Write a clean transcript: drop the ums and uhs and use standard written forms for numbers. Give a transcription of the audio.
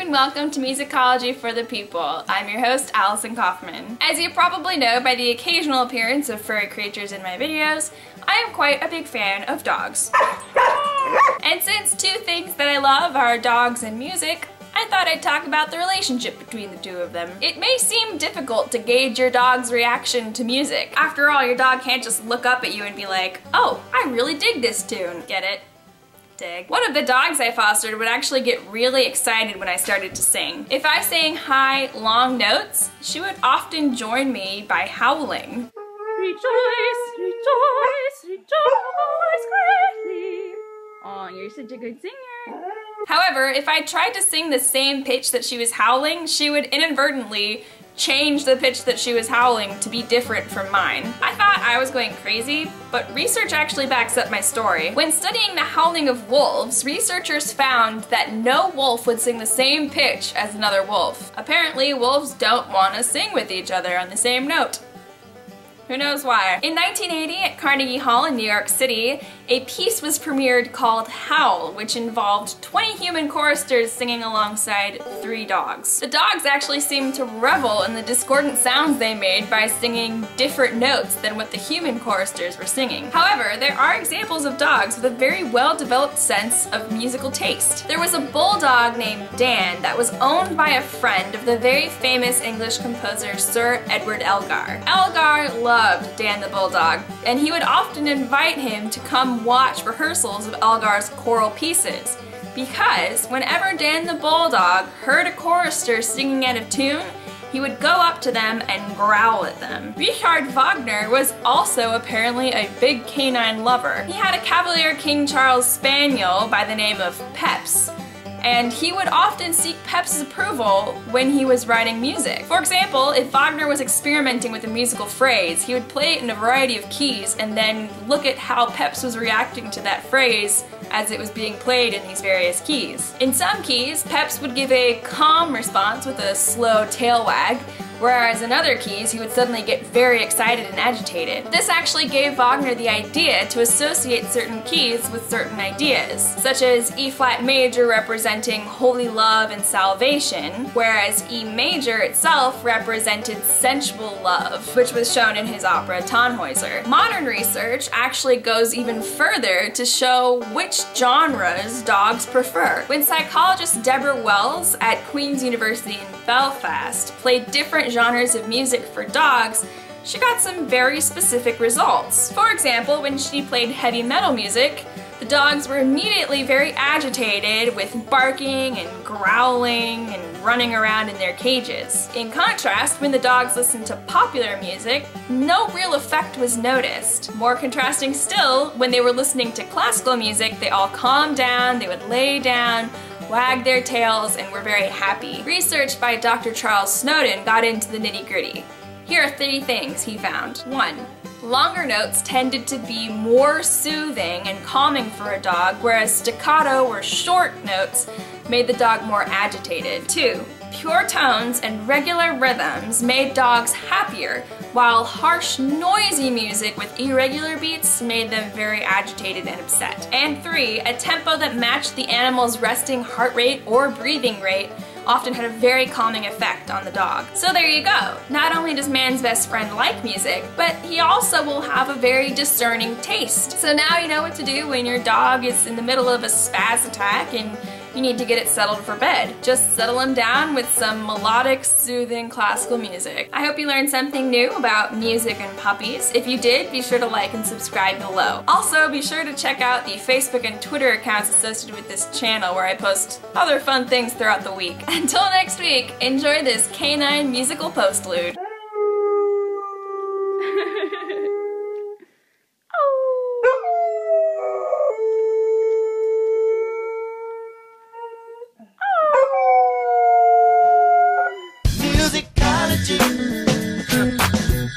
and welcome to Musicology for the People. I'm your host, Allison Kaufman. As you probably know by the occasional appearance of furry creatures in my videos, I am quite a big fan of dogs. And since two things that I love are dogs and music, I thought I'd talk about the relationship between the two of them. It may seem difficult to gauge your dog's reaction to music. After all, your dog can't just look up at you and be like, oh, I really dig this tune. Get it? Dig. One of the dogs I fostered would actually get really excited when I started to sing. If I sang high, long notes, she would often join me by howling. Rejoice, rejoice, rejoice greatly. Oh, you're such a good singer. However, if I tried to sing the same pitch that she was howling, she would inadvertently change the pitch that she was howling to be different from mine. I thought I was going crazy, but research actually backs up my story. When studying the howling of wolves, researchers found that no wolf would sing the same pitch as another wolf. Apparently, wolves don't want to sing with each other on the same note. Who knows why? In 1980 at Carnegie Hall in New York City, a piece was premiered called Howl, which involved 20 human choristers singing alongside 3 dogs. The dogs actually seemed to revel in the discordant sounds they made by singing different notes than what the human choristers were singing. However, there are examples of dogs with a very well-developed sense of musical taste. There was a bulldog named Dan that was owned by a friend of the very famous English composer Sir Edward Elgar. Elgar loved Dan the Bulldog, and he would often invite him to come watch rehearsals of Elgar's choral pieces, because whenever Dan the Bulldog heard a chorister singing out of tune, he would go up to them and growl at them. Richard Wagner was also apparently a big canine lover. He had a Cavalier King Charles Spaniel by the name of Peps, and he would often seek Pep's approval when he was writing music. For example, if Wagner was experimenting with a musical phrase, he would play it in a variety of keys and then look at how Peps was reacting to that phrase as it was being played in these various keys. In some keys, Peps would give a calm response with a slow tail wag, whereas in other keys he would suddenly get very excited and agitated. This actually gave Wagner the idea to associate certain keys with certain ideas, such as E-flat major representing holy love and salvation, whereas E major itself represented sensual love, which was shown in his opera Tannhäuser. Modern research actually goes even further to show which genres dogs prefer. When psychologist Deborah Wells at Queen's University in Belfast played different genres of music for dogs, she got some very specific results. For example, when she played heavy metal music, the dogs were immediately very agitated with barking and growling and running around in their cages. In contrast, when the dogs listened to popular music, no real effect was noticed. More contrasting still, when they were listening to classical music, they all calmed down, they would lay down, wag their tails, and were very happy. Research by Dr. Charles Snowden got into the nitty-gritty. Here are 3 things he found. 1. Longer notes tended to be more soothing and calming for a dog, whereas staccato or short notes made the dog more agitated. 2. Pure tones and regular rhythms made dogs happier, while harsh, noisy music with irregular beats made them very agitated and upset. And 3. A tempo that matched the animal's resting heart rate or breathing rate often had a very calming effect on the dog. So there you go. Not only does man's best friend like music, but he also will have a very discerning taste. So now you know what to do when your dog is in the middle of a spaz attack and you need to get it settled for bed. Just settle him down with some melodic, soothing classical music. I hope you learned something new about music and puppies. If you did, be sure to like and subscribe below. Also, be sure to check out the Facebook and Twitter accounts associated with this channel where I post other fun things throughout the week. Until next week, enjoy this canine musical postlude.